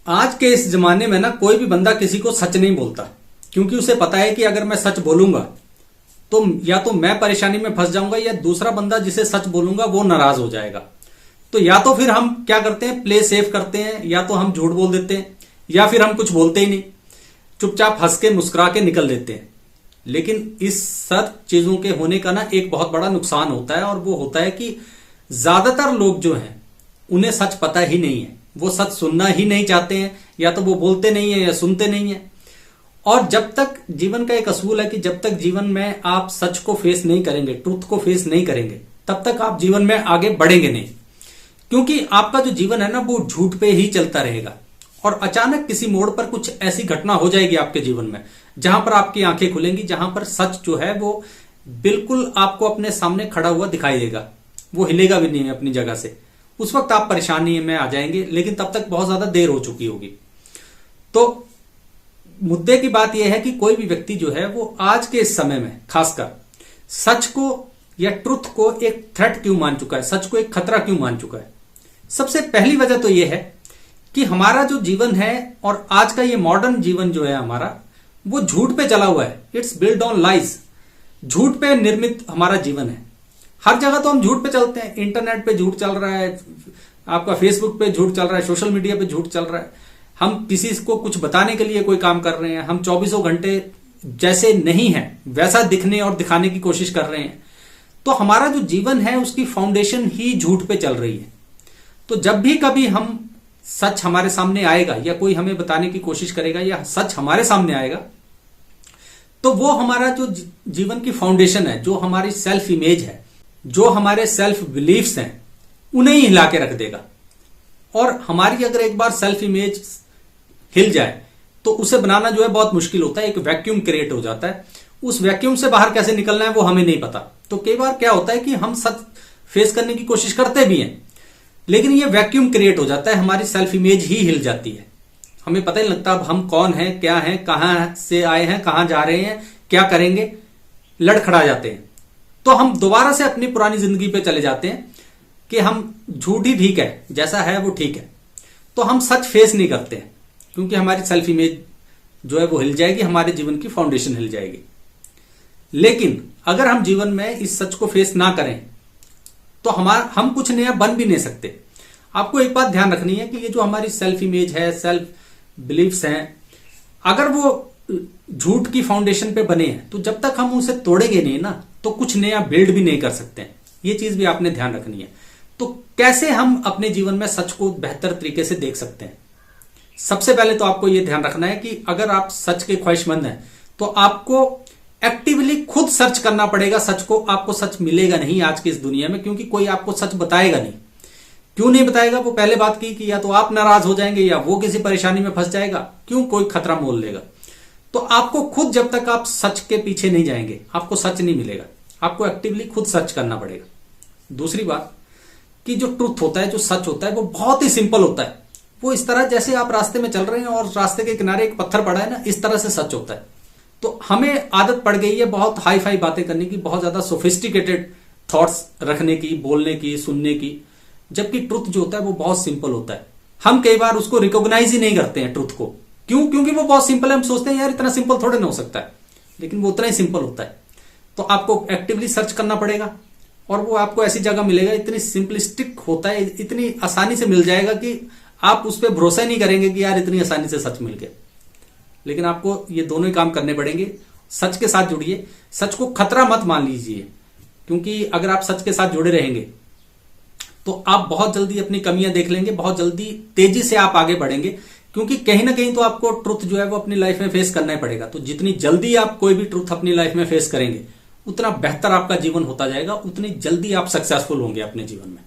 आज के इस जमाने में ना कोई भी बंदा किसी को सच नहीं बोलता, क्योंकि उसे पता है कि अगर मैं सच बोलूंगा तो या तो मैं परेशानी में फंस जाऊंगा या दूसरा बंदा जिसे सच बोलूंगा वो नाराज हो जाएगा। तो या तो फिर हम क्या करते हैं, प्ले सेफ करते हैं, या तो हम झूठ बोल देते हैं, या फिर हम कुछ बोलते ही नहीं, चुपचाप हंस के मुस्कुरा के निकल देते हैं। लेकिन इस सब चीजों के होने का ना एक बहुत बड़ा नुकसान होता है, और वो होता है कि ज्यादातर लोग जो हैं उन्हें सच पता ही नहीं है, वो सच सुनना ही नहीं चाहते हैं, या तो वो बोलते नहीं है या सुनते नहीं है। और जब तक जीवन का एक असूल है कि जब तक जीवन में आप सच को फेस नहीं करेंगे, ट्रुथ को फेस नहीं करेंगे, तब तक आप जीवन में आगे बढ़ेंगे नहीं, क्योंकि आपका जो जीवन है ना वो झूठ पे ही चलता रहेगा। और अचानक किसी मोड़ पर कुछ ऐसी घटना हो जाएगी आपके जीवन में जहां पर आपकी आंखें खुलेंगी, जहां पर सच जो है वो बिल्कुल आपको अपने सामने खड़ा हुआ दिखाई देगा, वो हिलेगा भी नहीं है अपनी जगह से। उस वक्त आप परेशानी में आ जाएंगे, लेकिन तब तक बहुत ज्यादा देर हो चुकी होगी। तो मुद्दे की बात यह है कि कोई भी व्यक्ति जो है वो आज के इस समय में खासकर सच को या ट्रुथ को एक थ्रेट क्यों मान चुका है, सच को एक खतरा क्यों मान चुका है। सबसे पहली वजह तो यह है कि हमारा जो जीवन है और आज का ये मॉडर्न जीवन जो है हमारा, वो झूठ पे चला हुआ है। It's build on lies. झूठ पे निर्मित हमारा जीवन है। हर जगह तो हम झूठ पे चलते हैं। इंटरनेट पे झूठ चल रहा है, आपका फेसबुक पे झूठ चल रहा है, सोशल मीडिया पे झूठ चल रहा है। हम किसी को कुछ बताने के लिए कोई काम कर रहे हैं, हम 24 घंटे जैसे नहीं है वैसा दिखने और दिखाने की कोशिश कर रहे हैं। तो हमारा जो जीवन है उसकी फाउंडेशन ही झूठ पे चल रही है। तो जब भी कभी हम सच हमारे सामने आएगा या कोई हमें बताने की कोशिश करेगा या सच हमारे सामने आएगा, तो वो हमारा जो जीवन की फाउंडेशन है, जो हमारी सेल्फ इमेज है, जो हमारे सेल्फ बिलीफ्स हैं, उन्हें ही हिला के रख देगा। और हमारी अगर एक बार सेल्फ इमेज हिल जाए तो उसे बनाना जो है बहुत मुश्किल होता है। एक वैक्यूम क्रिएट हो जाता है। उस वैक्यूम से बाहर कैसे निकलना है वो हमें नहीं पता। तो कई बार क्या होता है कि हम सच फेस करने की कोशिश करते भी हैं, लेकिन ये वैक्यूम क्रिएट हो जाता है, हमारी सेल्फ इमेज ही हिल जाती है। हमें पता ही नहीं लगता अब हम कौन हैं, क्या हैं, कहां से आए हैं, कहां जा रहे हैं, क्या करेंगे, लड़खड़ा जाते हैं। तो हम दोबारा से अपनी पुरानी जिंदगी पे चले जाते हैं कि हम झूठ ही ठीक है, जैसा है वो ठीक है। तो हम सच फेस नहीं करते हैं, क्योंकि हमारी सेल्फ इमेज जो है वो हिल जाएगी, हमारे जीवन की फाउंडेशन हिल जाएगी। लेकिन अगर हम जीवन में इस सच को फेस ना करें तो हम कुछ नया बन भी नहीं सकते। आपको एक बात ध्यान रखनी है कि ये जो हमारी सेल्फ इमेज है, सेल्फ बिलीफ्स हैं, अगर वो झूठ की फाउंडेशन पे बने हैं तो जब तक हम उसे तोड़ेंगे नहीं ना, तो कुछ नया बिल्ड भी नहीं कर सकते हैं। ये चीज भी आपने ध्यान रखनी है। तो कैसे हम अपने जीवन में सच को बेहतर तरीके से देख सकते हैं? सबसे पहले तो आपको यह ध्यान रखना है कि अगर आप सच के ख्वाहिशमंद हैं तो आपको एक्टिवली खुद सर्च करना पड़ेगा सच को। आपको सच मिलेगा नहीं आज की इस दुनिया में, क्योंकि कोई आपको सच बताएगा नहीं। क्यों नहीं बताएगा? वो पहले बात की कि या तो आप नाराज हो जाएंगे या वो किसी परेशानी में फंस जाएगा। क्यों? कोई खतरा मोल लेगा। तो आपको खुद, जब तक आप सच के पीछे नहीं जाएंगे, आपको सच नहीं मिलेगा। आपको एक्टिवली खुद सर्च करना पड़ेगा। दूसरी बात कि जो ट्रुथ होता है, जो सच होता है, वो बहुत ही सिंपल होता है। वो इस तरह जैसे आप रास्ते में चल रहे हैं और रास्ते के किनारे एक पत्थर पड़ा है ना, इस तरह से सच होता है। तो हमें आदत पड़ गई है बहुत हाई फाई बातें करने की, बहुत ज्यादा सोफिस्टिकेटेड थॉट्स रखने की, बोलने की, सुनने की, जबकि ट्रुथ जो होता है वो बहुत सिंपल होता है। हम कई बार उसको रिकॉग्नाइज ही नहीं करते हैं ट्रुथ को। क्यों? क्योंकि वो बहुत सिंपल है। हम सोचते हैं यार इतना सिंपल थोड़े ना हो सकता है, लेकिन वो उतना ही सिंपल होता है। तो आपको एक्टिवली सर्च करना पड़ेगा और वो आपको ऐसी जगह मिलेगा, इतनी सिंपलिस्टिक होता है, इतनी आसानी से मिल जाएगा कि आप उस पर भरोसा नहीं करेंगे कि यार इतनी आसानी से सच मिल गया। लेकिन आपको ये दोनों ही काम करने पड़ेंगे। सच के साथ जुड़िए, सच को खतरा मत मान लीजिए, क्योंकि अगर आप सच के साथ जुड़े रहेंगे तो आप बहुत जल्दी अपनी कमियां देख लेंगे, बहुत जल्दी तेजी से आप आगे बढ़ेंगे, क्योंकि कहीं ना कहीं तो आपको ट्रुथ जो है वो अपनी लाइफ में फेस करना ही पड़ेगा। तो जितनी जल्दी आप कोई भी ट्रुथ अपनी लाइफ में फेस करेंगे, उतना बेहतर आपका जीवन होता जाएगा, उतनी जल्दी आप सक्सेसफुल होंगे अपने जीवन में।